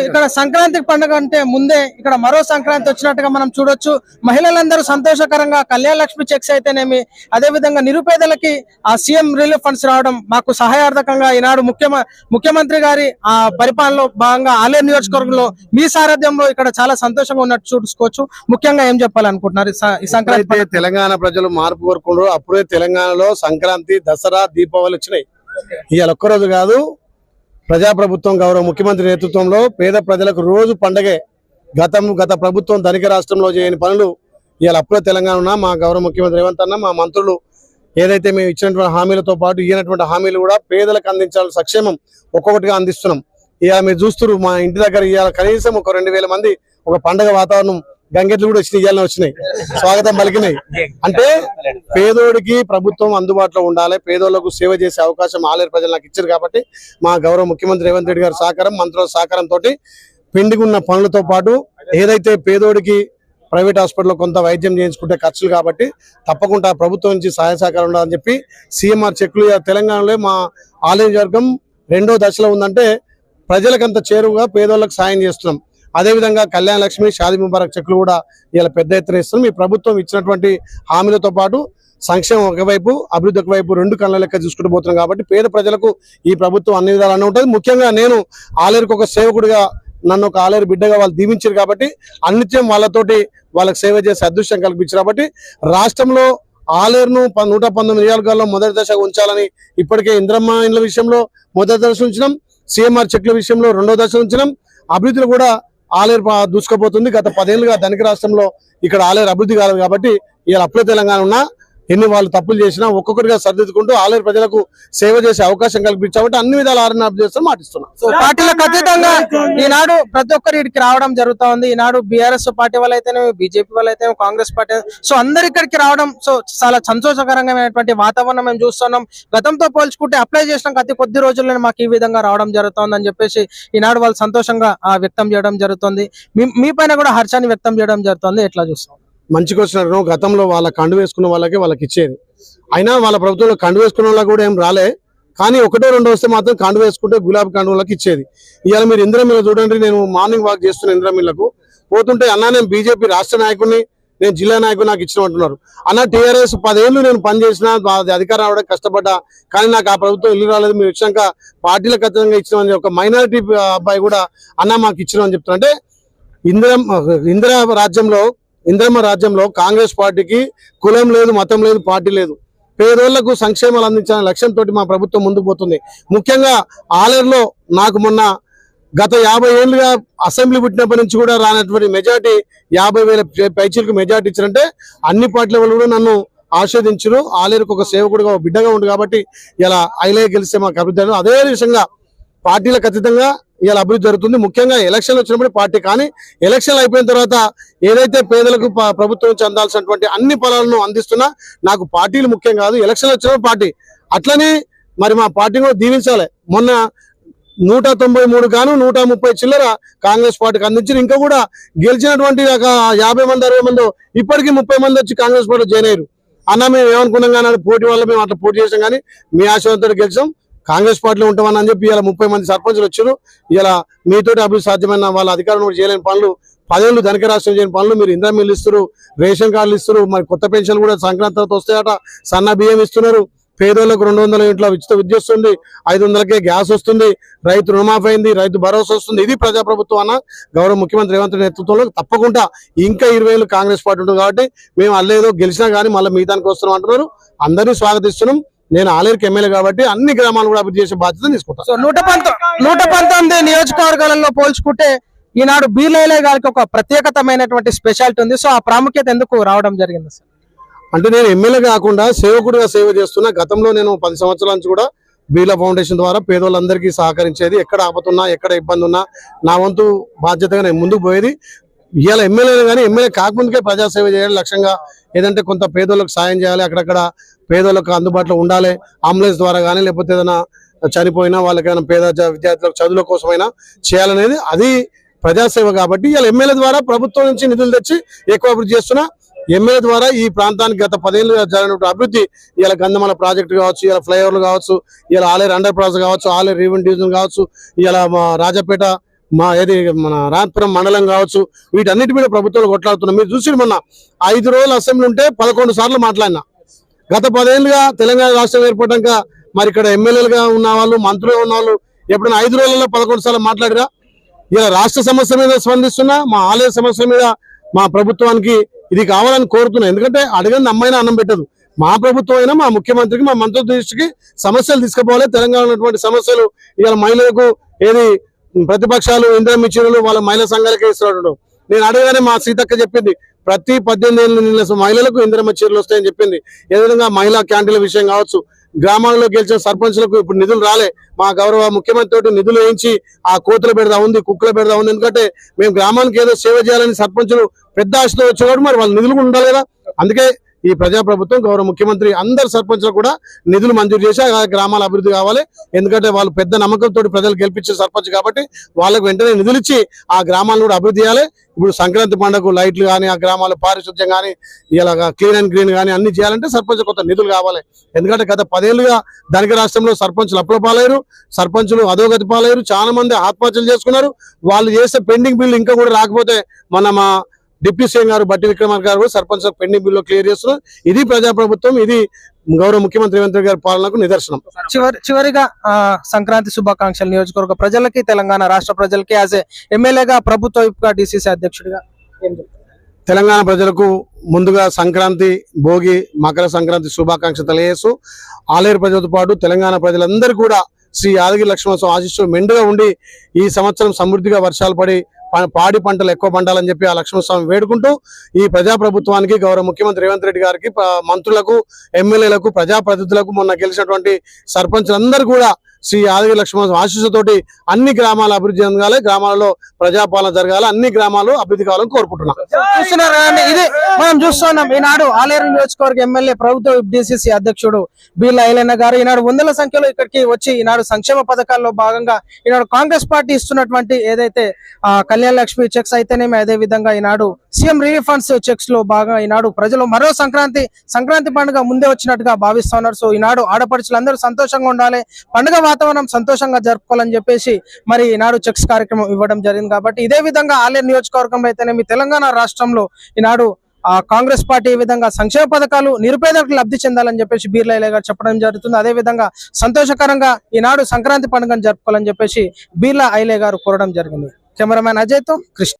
ఇక్కడ సంక్రాంతి పండుగ అంటే ముందే ఇక్కడ మరో సంక్రాంతి వచ్చినట్టుగా మనం చూడొచ్చు. మహిళలందరూ సంతోషకరంగా కళ్యాణ లక్ష్మి చెక్స్ అయితేనేమి, అదే విధంగా నిరుపేదలకి ఆ సీఎం రిలీఫ్ ఫండ్స్ రావడం మాకు సహాయార్థకంగా ఈనాడు ముఖ్యమంత్రి గారి ఆ పరిపాలనలో భాగంగా ఆలేరు నియోజకవర్గంలో మీ సారథ్యంలో ఇక్కడ చాలా సంతోషంగా ఉన్నట్టు చూసుకోవచ్చు. ముఖ్యంగా ఏం చెప్పాలనుకుంటున్నారు ఈ సంక్రాంతి? తెలంగాణ ప్రజలు మార్పు కోరుకుంటారు. అప్పుడే తెలంగాణలో సంక్రాంతి, దసరా, దీపావళి వచ్చినాయి. ఇవాళ ఒక్కరోజు కాదు, ప్రజాప్రభుత్వం గౌరవ ముఖ్యమంత్రి నేతృత్వంలో పేద ప్రజలకు రోజు పండగే. గత ప్రభుత్వం ధనిక రాష్ట్రంలో చేయని పనులు ఇవాళ అప్పుడే తెలంగాణ మా గౌరవ ముఖ్యమంత్రి రేవంత్ అన్న, మా మంత్రులు ఏదైతే మేము ఇచ్చినటువంటి హామీలతో పాటు ఇచ్చినటువంటి హామీలు కూడా పేదలకు అందించాలని సంక్షేమం ఒక్కొక్కటిగా అందిస్తున్నాం. ఇవాళ మీరు చూస్తున్నారు, మా ఇంటి దగ్గర ఇవాళ కనీసం ఒక 2000 మంది ఒక పండగ వాతావరణం గంగెట్లు కూడా వచ్చినాయి, స్వాగతం పలికినాయి. అంటే పేదోడికి ప్రభుత్వం అందుబాటులో ఉండాలి, పేదోళ్లకు సేవ చేసే అవకాశం ఆలేరు ప్రజలు నాకు ఇచ్చారు. కాబట్టి మా గౌరవ ముఖ్యమంత్రి రేవంత్ రెడ్డి గారి సహకారం, మంత్రుల సహకారంతో పెండింగ్ ఉన్న పనులతో పాటు ఏదైతే పేదోడికి ప్రైవేట్ హాస్పిటల్లో కొంత వైద్యం చేయించుకుంటే ఖర్చులు కాబట్టి తప్పకుండా ప్రభుత్వం నుంచి సహాయ సహకారం ఉండాలని చెప్పి సీఎంఆర్ చెక్లు తెలంగాణలో మా ఆలేరు వర్గం 2వ దశలో ఉందంటే ప్రజలకంత చేరువుగా పేదోళ్లకు సాయం చేస్తున్నాం. అదేవిధంగా కళ్యాణ లక్ష్మి, షాదీ ముబారక్ చెక్లు కూడా ఇలా పెద్ద ఎత్తున ఇస్తున్నాం. ఈ ప్రభుత్వం ఇచ్చినటువంటి హామీలతో పాటు సంక్షేమం ఒకవైపు, అభివృద్ధి ఒకవైపు, 2 కళ్ళ లెక్క చూసుకుంటూ పోతున్నాం. కాబట్టి పేద ప్రజలకు ఈ ప్రభుత్వం అన్ని విధాలు ఉంటుంది. ముఖ్యంగా నేను ఆలేరుకు ఒక సేవకుడిగా, నన్ను ఒక ఆలేరు బిడ్డగా వాళ్ళు దీవించారు కాబట్టి అన్నిత్యం వాళ్ళతోటి వాళ్ళకి సేవ చేసే అదృష్టం కల్పించారు. కాబట్టి రాష్ట్రంలో ఆలేరును 119 నియోజకవర్గాల్లో మొదటి దశ ఉంచాలని ఇప్పటికే ఇంద్రమ్మ ఇండ్ల విషయంలో మొదటి దశ ఉంచినాం, సీఎంఆర్ చెక్ల విషయంలో 2వ దశ ఉంచినాం. అభివృద్ధిలో కూడా ఆలేరు దూసుకుపోతుంది. గత 10 ఏళ్ళుగా ధనిక రాష్ట్రంలో ఇక్కడ ఆలేరు అభివృద్ధి కాలేదు. కాబట్టి ఇలా అప్పుడే తెలంగాణ ఉన్నా ఎన్ని వాళ్ళు తప్పులు చేసినా ఒక్కొక్కరిగా సరిదిద్దుకుంటూ ఆలేరు ప్రజలకు సేవ చేసే అవకాశం కల్పించామంటే అన్ని విధాలు ఆలేరు అభివృద్ధి చేస్తాం మాటిస్తున్నాం. పార్టీలకు అతీతంగా ఈనాడు ప్రతి ఒక్కరు ఇక్కడికి రావడం జరుగుతా ఉంది. ఈనాడు బీఆర్ఎస్ పార్టీ వాళ్ళు అయితేనే, బీజేపీ వాళ్ళు అయితే, కాంగ్రెస్ పార్టీ, సో అందరు ఇక్కడికి రావడం చాలా సంతోషకరంగా వాతావరణం మేము చూస్తున్నాం. గతంతో పోల్చుకుంటే అప్లై చేసిన అతి కొద్ది రోజుల్లోనే మాకు ఈ విధంగా రావడం జరుగుతుంది అని చెప్పేసి ఈనాడు వాళ్ళు సంతోషంగా వ్యక్తం చేయడం జరుగుతుంది. మీ పైన కూడా హర్షాన్ని వ్యక్తం చేయడం జరుగుతుంది. ఎట్లా చూస్తాం? మంచిగా వచ్చినారు. గతంలో వాళ్ళ కండు వేసుకున్న వాళ్ళకి ఇచ్చేది, అయినా వాళ్ళ ప్రభుత్వంలో కండు వేసుకున్న వాళ్ళకి కూడా ఏం రాలే. కానీ 1, 2 వస్తే మాత్రం కండు వేసుకుంటే గులాబీ కండు వాళ్ళకి ఇచ్చేది. ఇవాళ మీరు ఇందిరామిల్ల చూడండి, నేను మార్నింగ్ వాక్ చేస్తున్న ఇందిరామిల్లకు పోతుంటే అన్నా నేను బీజేపీ రాష్ట్ర నాయకుడిని, నేను జిల్లా నాయకుడు, నాకు ఇచ్చినట్టున్నారు. అన్న టీఆర్ఎస్ 10 ఏళ్ళు నేను పనిచేసిన, అధికారం రావడం కష్టపడ్డా, కానీ నాకు ఆ ప్రభుత్వం ఇల్లు రాలేదు, మీరు వచ్చినాక పార్టీలకు ఖచ్చితంగా ఇచ్చినామని ఒక మైనారిటీ అబ్బాయి కూడా అన్న మాకు ఇచ్చినామని చెప్తున్నా. అంటే ఇందిరమ్మ రాజ్యంలో కాంగ్రెస్ పార్టీకి కులం లేదు, మతం లేదు, పార్టీ లేదు. పేదోళ్లకు సంక్షేమాలు అందించాలనే లక్ష్యంతో మా ప్రభుత్వం ముందుకు పోతుంది. ముఖ్యంగా ఆలేరులో నాకు మొన్న గత 50 ఏళ్ళుగా అసెంబ్లీ పుట్టినప్పటి నుంచి కూడా రానటువంటి మెజార్టీ 50,000 పైచీలకు మెజార్టీ ఇచ్చారంటే అన్ని పార్టీల వాళ్ళు కూడా నన్ను ఆస్వాదించారు. ఆలేరుకు ఒక సేవకుడుగా, ఒక బిడ్డగా ఉంది కాబట్టి ఇలా ఐలే గెలిస్తే మాకు అభివృద్ధి. అదే విషయంగా పార్టీలకు ఖచ్చితంగా ఇలా అభివృద్ధి జరుగుతుంది. ముఖ్యంగా ఎలక్షన్లు వచ్చినప్పుడు పార్టీ, కానీ ఎలక్షన్లు అయిపోయిన తర్వాత ఏదైతే పేదలకు ప్రభుత్వం నుంచి అందాల్సినటువంటి అన్ని ఫలాలను అందిస్తున్నా నాకు పార్టీలు ముఖ్యం కాదు, ఎలక్షన్లు వచ్చినప్పుడు పార్టీ. అట్లనే మరి మా పార్టీ కూడా దీవించాలి. మొన్న 193 గాను 130 చిల్లర కాంగ్రెస్ పార్టీకి అందించారు. ఇంకా కూడా గెలిచినటువంటి 50 మంది 60 మంది ఇప్పటికీ 30 మంది వచ్చి కాంగ్రెస్ పార్టీ జాయిన్ అయ్యారు. అన్న మేము ఏమనుకున్నాం కానీ పోటీ వల్ల మేము అట్లా పోటీ చేసాం, కానీ మీ ఆశీర్వాదంతో గెలిచాం, కాంగ్రెస్ పార్టీలో ఉంటామని చెప్పి ఇలా 30 మంది సర్పంచులు వచ్చారు. ఇలా మీతోటి అభివృద్ధి సాధ్యమైన వాళ్ళ అధికారులు చేయలేని పనులు, 10 ఏళ్ళు ధనిక రాష్ట్రం చేయని పనులు మీరు ఇంద్రమిల్లు ఇస్తారు, రేషన్ కార్డులు ఇస్తారు, మరి కొత్త పెన్షన్లు కూడా సంక్రాంతి తర్వాత వస్తాయట, సన్న బియ్యం ఇస్తున్నారు, పేదోళ్లకు 200 ఇంట్లో ఉచిత విద్య వస్తుంది, 500కే గ్యాస్ వస్తుంది, రైతు రుణమాఫీ అయింది, రైతు భరోసా వస్తుంది. ఇది ప్రజాప్రభుత్వం అన్న గౌరవ ముఖ్యమంత్రి రేవంత్ రెడ్డి నేతృత్వంలో తప్పకుండా ఇంకా 20 ఏళ్ళు కాంగ్రెస్ పార్టీ ఉంటుంది. కాబట్టి మేము అల్లేదో గెలిచినా కానీ మళ్ళీ మిగతానికి వస్తున్నాం అంటున్నారు. అందరినీ స్వాగతిస్తున్నాం. నేను ఆలేరుకి ఎమ్మెల్యే కాబట్టి అన్ని గ్రామాలు కూడా అభివృద్ధి చేసే బాధ్యత తీసుకుంటాను. సో 119 నియోజకవర్గాలలో పోల్చుకుంటే ఈనాడు బీర్లైలే గారికి ఒక ప్రత్యేకతమైనటువంటి స్పెషాలిటీ ఉంది. సో ఆ ప్రాముఖ్యత ఎందుకు రావడం జరిగింది సార్? అంటే నేను ఎమ్మెల్యే కాకుండా సేవకుడిగా సేవ చేస్తున్నా. గతంలో నేను 10 సంవత్సరాల నుంచి కూడా బీర్లా ఫౌండేషన్ ద్వారా పేదోళ్ళందరికీ సహకరించేది. ఎక్కడ ఆపతున్నా, ఎక్కడ ఇబ్బంది ఉన్నా నా వంతు బాధ్యతగా నేను ముందుకు పోయేది. ఇవాళ ఎమ్మెల్యేలు కానీ ఎమ్మెల్యే కాకముందుకే ప్రజాసేవ చేయాలి లక్ష్యంగా, ఏదంటే కొంత పేదోళ్ళకు సాయం చేయాలి, అక్కడక్కడ పేదోళ్ళకు అందుబాటులో ఉండాలి, అంబులెన్స్ ద్వారా కానీ లేకపోతే ఏదైనా చనిపోయినా వాళ్ళకైనా పేద విద్యార్థులకు చదువుల కోసమైనా చేయాలనేది అది ప్రజాసేవ. కాబట్టి ఇలా ఎమ్మెల్యే ద్వారా ప్రభుత్వం నుంచి నిధులు తెచ్చి ఎక్కువ అభివృద్ధి చేస్తున్నా. ఎమ్మెల్యే ద్వారా ఈ ప్రాంతానికి గత 10 ఏళ్ళుగా జరిగిన అభివృద్ధి, ఇలా గంధమల ప్రాజెక్టు కావచ్చు, ఇలా ఫ్లైఓవర్లు కావచ్చు, ఇలా ఆలేరు అండర్ పాస్ కావచ్చు, ఆలేరు రెవెన్యూ డివిజన్ కావచ్చు, ఇలా రాజపేట ఏది మన రాంపురం మండలం కావచ్చు, వీటన్నిటి మీద ప్రభుత్వాలు కొట్లాడుతున్నాం. మీరు చూసి మొన్న 5 రోజులు అసెంబ్లీ ఉంటే 11 సార్లు మాట్లాడినా. గత 10 ఏళ్ళుగా తెలంగాణ రాష్ట్రం ఏర్పడ్డాక మరి ఇక్కడ ఎమ్మెల్యేలుగా ఉన్న వాళ్ళు, మంత్రులుగా ఉన్న వాళ్ళు ఎప్పుడైనా 5 రోజులలో 11 సార్లు మాట్లాడిరా? ఇలా రాష్ట్ర సమస్య మీద స్పందిస్తున్నా, మా ఆలయ సమస్య మీద మా ప్రభుత్వానికి ఇది కావాలని కోరుతున్నా. ఎందుకంటే అడగని అమ్మాయినా అన్నం పెట్టదు. మా ప్రభుత్వం అయినా మా ముఖ్యమంత్రికి, మా మంత్రి దృష్టికి సమస్యలు తీసుకుపోవాలి. తెలంగాణ ఉన్నటువంటి సమస్యలు ఇవాళ మహిళలకు ఏది ప్రతిపక్షాలు ఇంధనం ఇచ్చినలు వాళ్ళ మహిళా సంఘాలకే ఇస్తున్నాడు. నేను అడగగానే మా సీతక్క చెప్పింది, ప్రతి 18 ఏళ్ళ నిన్న మహిళలకు ఇంధనం చీరలు వస్తాయని చెప్పింది. ఏ విధంగా మహిళా క్యాంటీన్ల విషయం కావచ్చు, గ్రామాల్లో గెలిచిన సర్పంచ్లకు ఇప్పుడు నిధులు రాలే. మా గౌరవ ముఖ్యమంత్రి తోటి నిధులు వేయించి ఆ కోతులు పెడతా ఉంది, కుక్కలు పెడతా ఉంది. ఎందుకంటే మేము గ్రామానికి ఏదో సేవ చేయాలని సర్పంచులు పెద్ద ఆశతో వచ్చేవాడు, మరి వాళ్ళు నిధులు కూడా ఉండాలి కదా. అందుకే ఈ ప్రజాప్రభుత్వం గౌరవ ముఖ్యమంత్రి అందరు సర్పంచులకు కూడా నిధులు మంజూరు చేసి ఆ గ్రామాల అభివృద్ధి కావాలి. ఎందుకంటే వాళ్ళు పెద్ద నమ్మకంతో ప్రజలు గెలిపించే సర్పంచ్ కాబట్టి వాళ్ళకు వెంటనే నిధులు ఇచ్చి ఆ గ్రామాలను కూడా అభివృద్ధి చేయాలి. ఇప్పుడు సంక్రాంతి పండుగ లైట్లు కానీ, ఆ గ్రామాల పారిశుద్ధ్యం కానీ, ఇలా క్లీన్ అండ్ గ్రీన్ కానీ అన్ని చేయాలంటే సర్పంచ్ కొంత నిధులు కావాలి. ఎందుకంటే గత 10 ఏళ్ళుగా ధనిక రాష్ట్రంలో సర్పంచులు అప్పుల పాలయ్యారు, సర్పంచులు అధోగతి పాలయ్యారు, చాలా మంది ఆత్మహత్యలు చేసుకున్నారు. వాళ్ళు చేసే పెండింగ్ బిల్లు ఇంకా కూడా రాకపోతే మా డిప్యూటీ సీఎం గారు బట్టి విక్రమార్క గారు సర్పంచ్ పెండింగ్ బిల్లు క్లియర్ చేస్తున్నారు. ఇది ప్రజాప్రభుత్వం, ఇది గౌరవ ముఖ్యమంత్రి రేవంత్ రెడ్డి గారి పాలనకు నిదర్శనం. చివరిగా సంక్రాంతి శుభాకాంక్షలు నియోజకవర్గ ప్రజలకి, తెలంగాణ రాష్ట్ర ప్రజలకి, యాజ్ ఎమ్మెల్యేగా, ప్రభుత్వ విప్గా, డిసిసి అధ్యక్షుడిగా ఏం చెప్తారు? తెలంగాణ ప్రజలకు ముందుగా సంక్రాంతి, భోగి, మకర సంక్రాంతి శుభాకాంక్షలు తెలియజేస్తూ, ఆలేరు ప్రజలతో పాటు తెలంగాణ ప్రజలందరూ కూడా శ్రీ యాదగిరి లక్ష్మణస్వామి ఆశీస్సులు మెండుగా ఉండి ఈ సంవత్సరం సమృద్ధిగా వర్షాలు పడి పాడి పంటలు ఎక్కువ పండాలని చెప్పి ఆ లక్ష్మణస్వామి వేడుకుంటూ, ఈ ప్రజాప్రభుత్వానికి గౌరవ ముఖ్యమంత్రి రేవంత్ రెడ్డి గారికి, మంత్రులకు, ఎమ్మెల్యేలకు, ప్రజాప్రతినిధులకు, మొన్న గెలిచినటువంటి సర్పంచులందరూ కూడా శ్రీ యాదగిరి లక్ష్మణ ఆశీస్సుతోటి అన్ని గ్రామాల అభివృద్ధి జరగాలి, గ్రామాలలో ప్రజాపాలన జరగాలి, అన్ని గ్రామాలు అభివృద్ధి కావాలని కోరుకుంటున్నాం. చూస్తున్నారు కదండి, ఇది మనం చూస్తున్నాం. ఈనాడు ఆలేరు నియోజకవర్గ ఎమ్మెల్యే, ప్రభుత్వ డిసిసి అధ్యక్షుడు బీర్లా ఐలయ్య గారు ఈనాడు వందల సంఖ్యలో ఇక్కడికి వచ్చి ఈనాడు సంక్షేమ పథకాల్లో భాగంగా ఈనాడు కాంగ్రెస్ పార్టీ ఇస్తున్నటువంటి ఏదైతే కళ్యాణ లక్ష్మి చెక్స్ అయితేనేమి, అదే విధంగా ఈనాడు సీఎం రిలీఫ్ ఫండ్స్ చెక్స్ లో భాగంగా ఈనాడు ప్రజలు మరో సంక్రాంతి పండుగ ముందే వచ్చినట్టుగా భావిస్తున్నారు. సో ఈనాడు ఆడపడుచులందరూ సంతోషంగా ఉండాలి, పండుగ వాతావరణం సంతోషంగా జరుపుకోవాలని చెప్పేసి మరి ఈనాడు చెక్స్ కార్యక్రమం ఇవ్వడం జరిగింది. కాబట్టి ఇదే విధంగా ఆలేరు నియోజకవర్గంలో అయితేనేమి, తెలంగాణ రాష్ట్రంలో ఈనాడు కాంగ్రెస్ పార్టీ ఈ విధంగా సంక్షేమ పథకాలు నిరుపేదలకు లబ్ధి చెందాలని చెప్పేసి బీర్లా ఐలయ్య గారు చెప్పడం జరుగుతుంది. అదే విధంగా సంతోషకరంగా ఈనాడు సంక్రాంతి పండుగను జరుపుకోవాలని చెప్పేసి బీర్లా ఐలయ్య గారు కోరడం జరిగింది. కెమెరామ్యాన్ అజయ్ తో కృష్ణ.